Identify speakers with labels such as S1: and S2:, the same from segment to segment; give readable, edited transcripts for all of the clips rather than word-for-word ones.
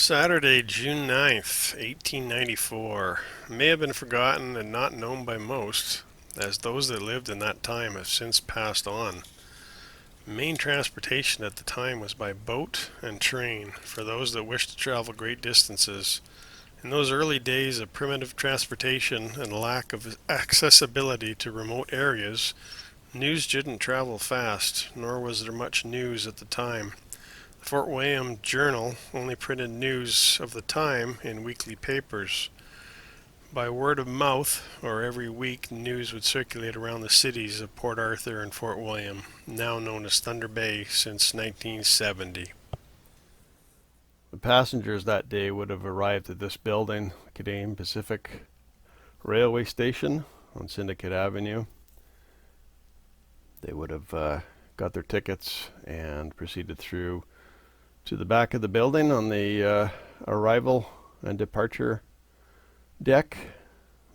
S1: Saturday, June 9th, 1894, may have been forgotten and not known by most, as those that lived in that time have since passed on. Main transportation at the time was by boat and train for those that wished to travel great distances. In those early days of primitive transportation and lack of accessibility to remote areas, news didn't travel fast, nor was there much news at the time. The Fort William Journal only printed news of the time in weekly papers. By word of mouth, or every week, news would circulate around the cities of Port Arthur and Fort William, now known as Thunder Bay since 1970.
S2: The passengers that day would have arrived at this building, Canadian Pacific Railway Station on Syndicate Avenue. They would have got their tickets and proceeded through to the back of the building on the arrival and departure deck,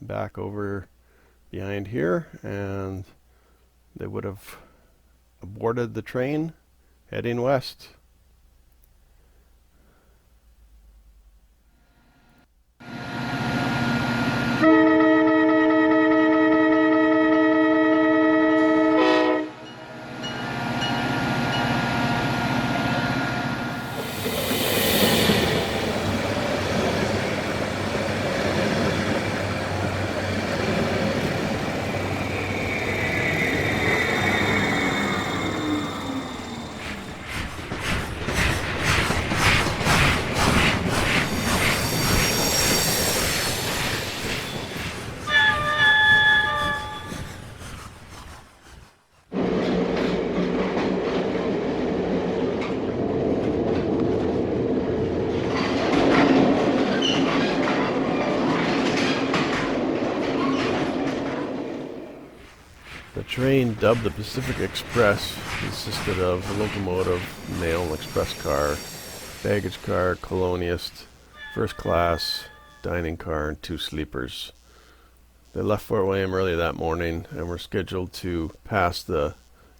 S2: back over behind here, and they would have boarded the train heading west. The train, dubbed the Pacific Express, consisted of a locomotive, mail and express car, baggage car, coloniist, first class, dining car, and two sleepers. They left Fort William early that morning and were scheduled to pass the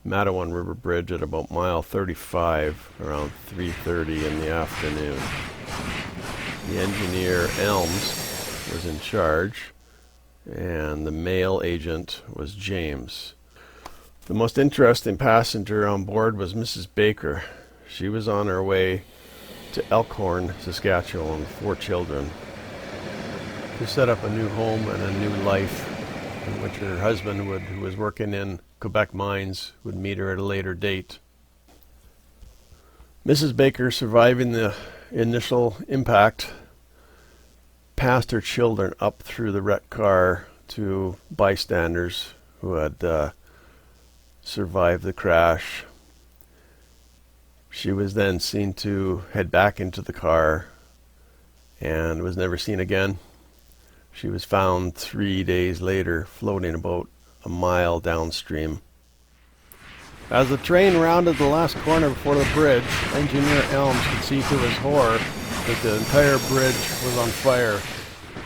S2: Matawan River Bridge at about mile 35 around 3:30 in the afternoon. The engineer, Elms, was in charge, and the mail agent was James. The most interesting passenger on board was Mrs. Baker. She was on her way to Elkhorn, Saskatchewan, with 4 children, to set up a new home and a new life, in which her husband, who was working in Quebec mines, would meet her at a later date. Mrs. Baker, surviving the initial impact, passed her children up through the wrecked car to bystanders who had survived the crash. She was then seen to head back into the car and was never seen again. She was found 3 days later floating about a mile downstream. As the train rounded the last corner before the bridge, Engineer Elms could see to his horror that the entire bridge was on fire.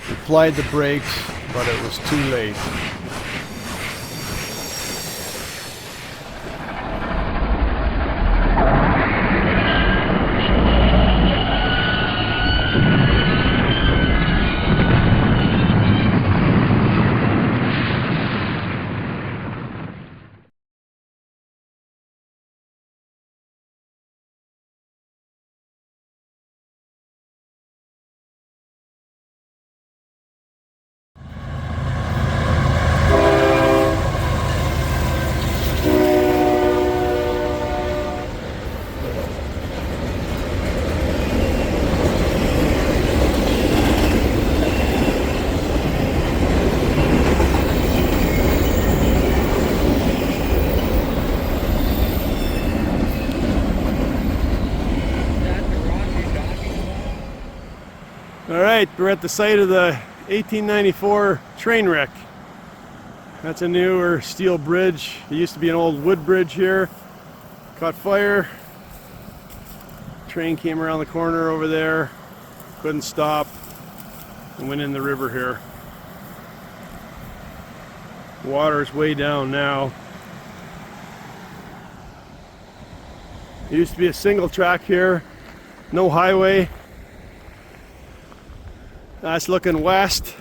S2: He applied the brakes, but it was too late. All right, we're at the site of the 1894 train wreck. That's a newer steel bridge. It used to be an old wood bridge here. Caught fire. Train came around the corner over there, couldn't stop, and went in the river here. Water's way down now. It used to be a single track here, no highway. That's looking west.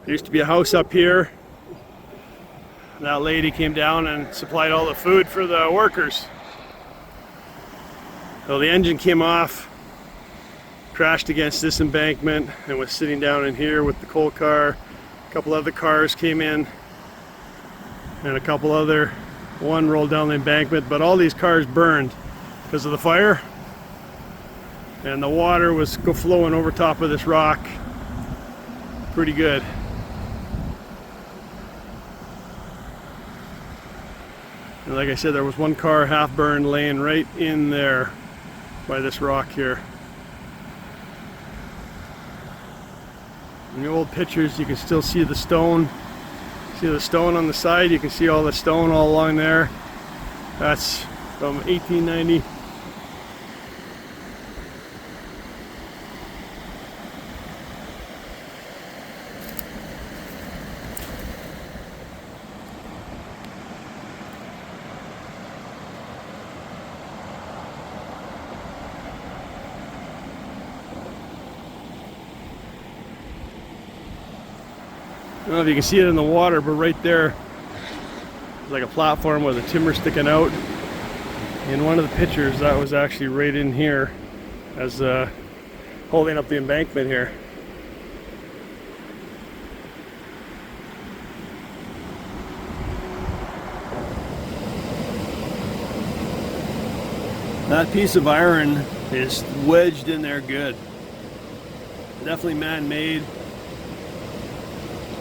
S2: There used to be a house up here. That lady came down and supplied all the food for the workers. So the engine came off, crashed against this embankment, and was sitting down in here with the coal car. A couple other cars came in, and a couple other, one rolled down the embankment, but all these cars burned because of the fire. And the water was flowing over top of this rock pretty good. And like I said, there was one car half burned laying right in there by this rock here. In the old pictures you can still see the stone. See the stone on the side? You can see all the stone all along there. That's from 1890. I don't know if you can see it in the water, but right there is like a platform with a timber sticking out. In one of the pictures, that was actually right in here as holding up the embankment here. That piece of iron is wedged in there good. Definitely man-made.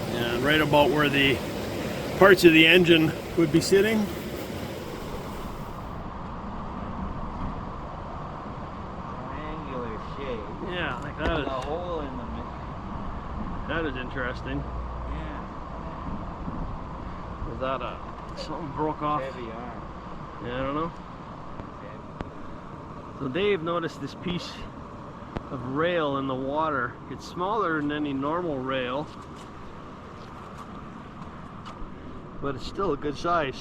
S2: And right about where the parts of the engine would be sitting.
S3: Triangular shape.
S2: Yeah, like
S3: With
S2: that
S3: a
S2: is,
S3: hole in the middle.
S2: that is interesting.
S3: Yeah.
S2: Is that something broke off?
S3: Heavy arm.
S2: Yeah, I don't know.
S3: Heavy.
S2: So Dave noticed this piece of rail in the water. It's smaller than any normal rail, but it's still a good size.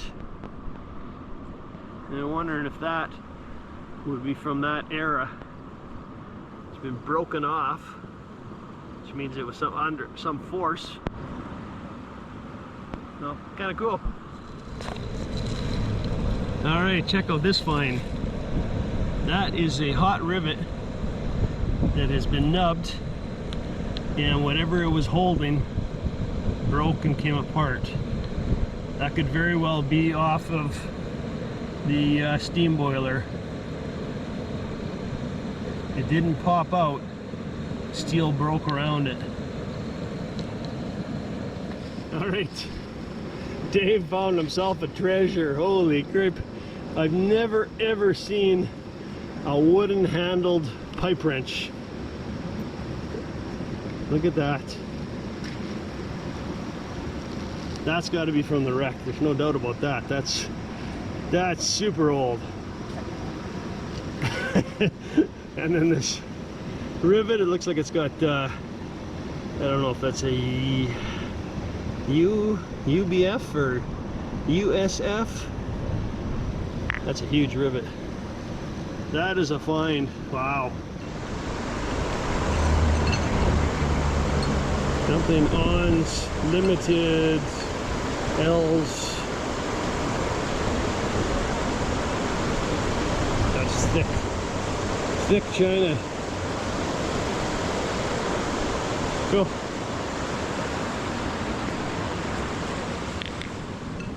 S2: And I'm wondering if that would be from that era. It's been broken off, which means it was under some force. So, kind of cool. All right, check out this find. That is a hot rivet that has been nubbed, and whatever it was holding broke and came apart. That could very well be off of the steam boiler. It didn't pop out. Steel broke around it. All right, Dave found himself a treasure. Holy crap. I've never ever seen a wooden handled pipe wrench. Look at that. That's got to be from the wreck. There's no doubt about that. That's super old. And then this rivet, it looks like it's got I don't know if that's a UBF or USF. That's a huge rivet. That is a find. Wow. Something ONS Limited L's. That's thick. Thick china. Cool.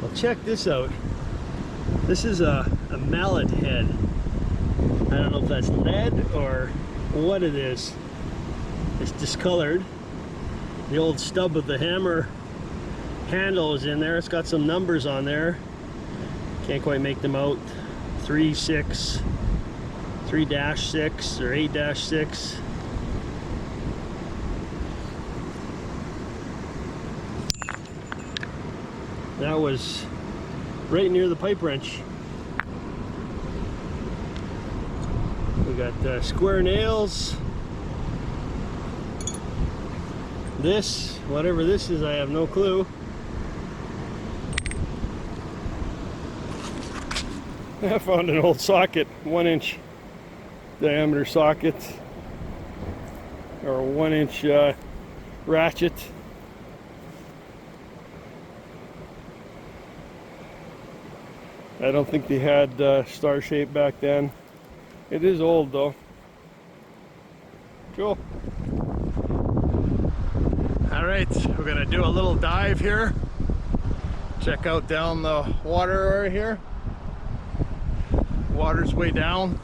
S2: Well, check this out. This is a mallet head. I don't know if that's lead or what it is. It's discolored. The old stub of the hammer handle is in there. It's got some numbers on there. Can't quite make them out. 3-6, 3-6 or 8-6. That was right near the pipe wrench. We got square nails. This, whatever this is, I have no clue. I found an old socket, 1-inch diameter socket. or a 1-inch ratchet. I don't think they had star shape back then. It is old though. Cool.
S4: All right, we're gonna do a little dive here. Check out down the water area here. Water's way down.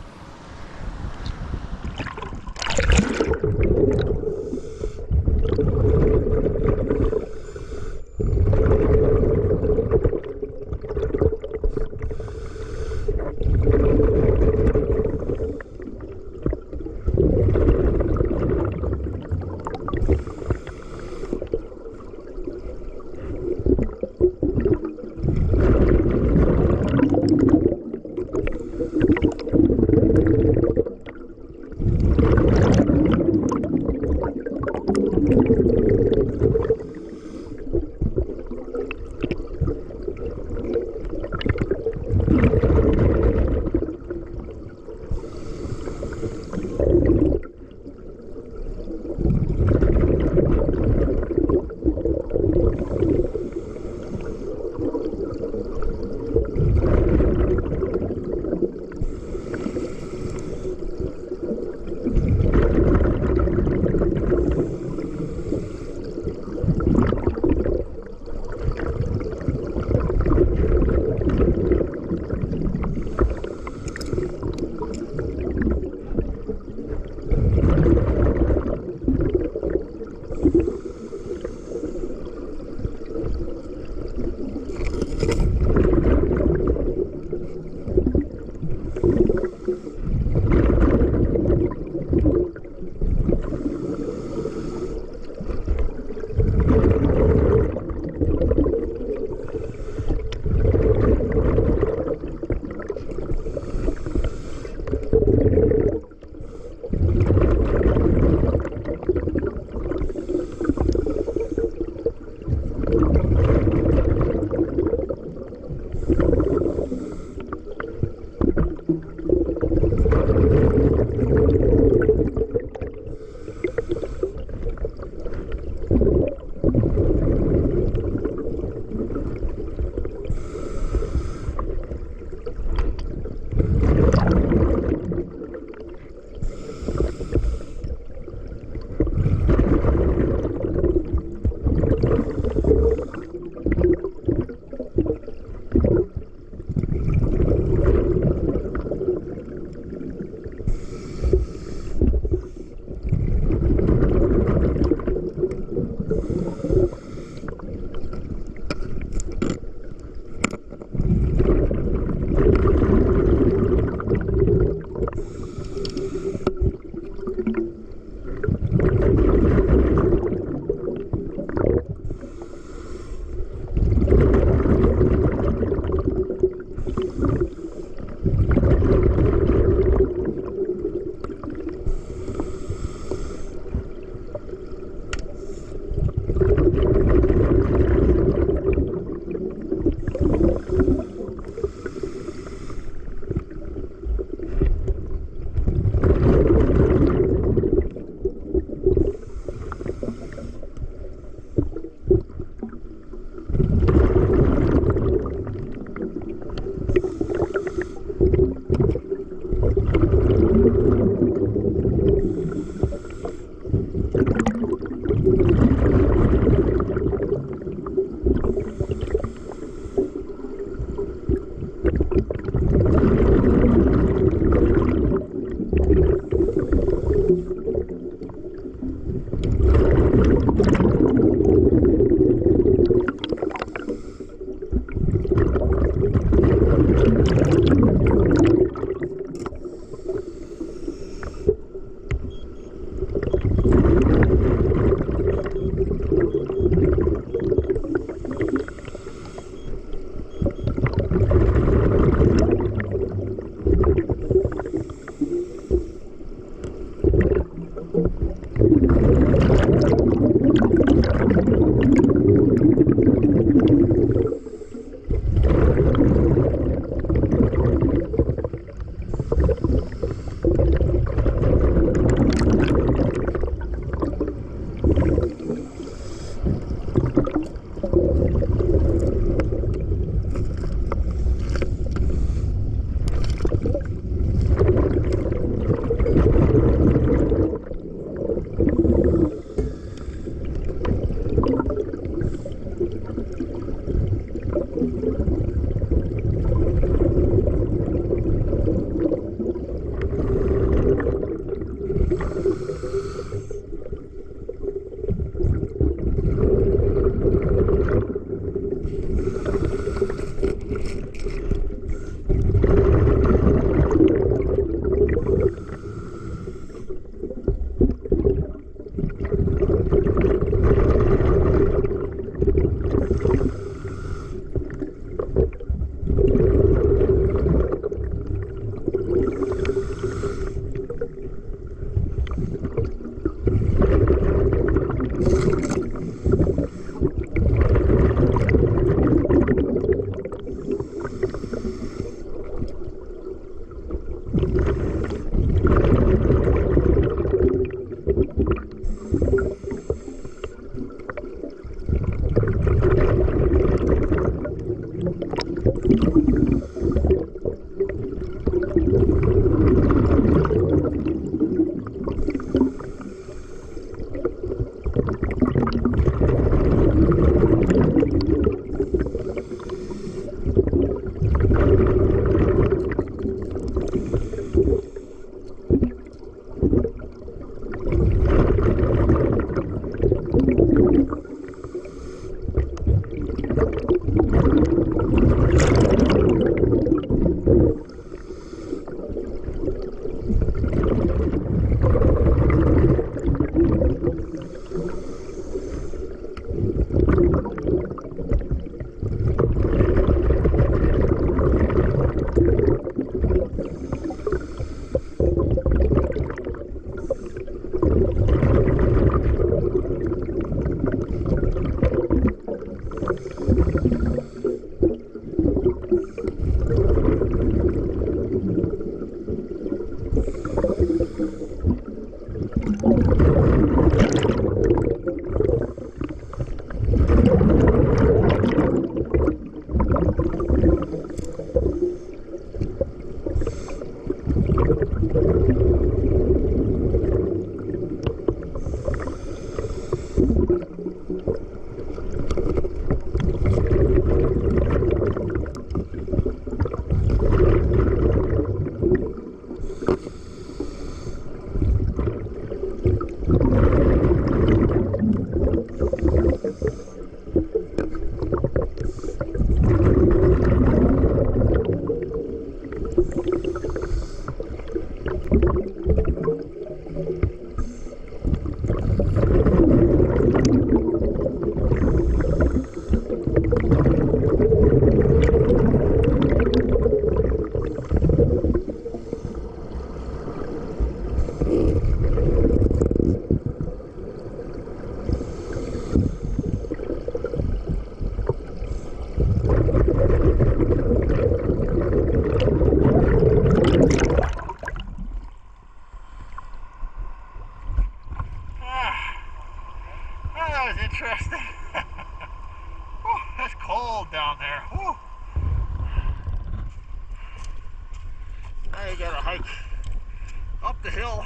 S4: up the hill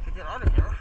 S4: to get out of here.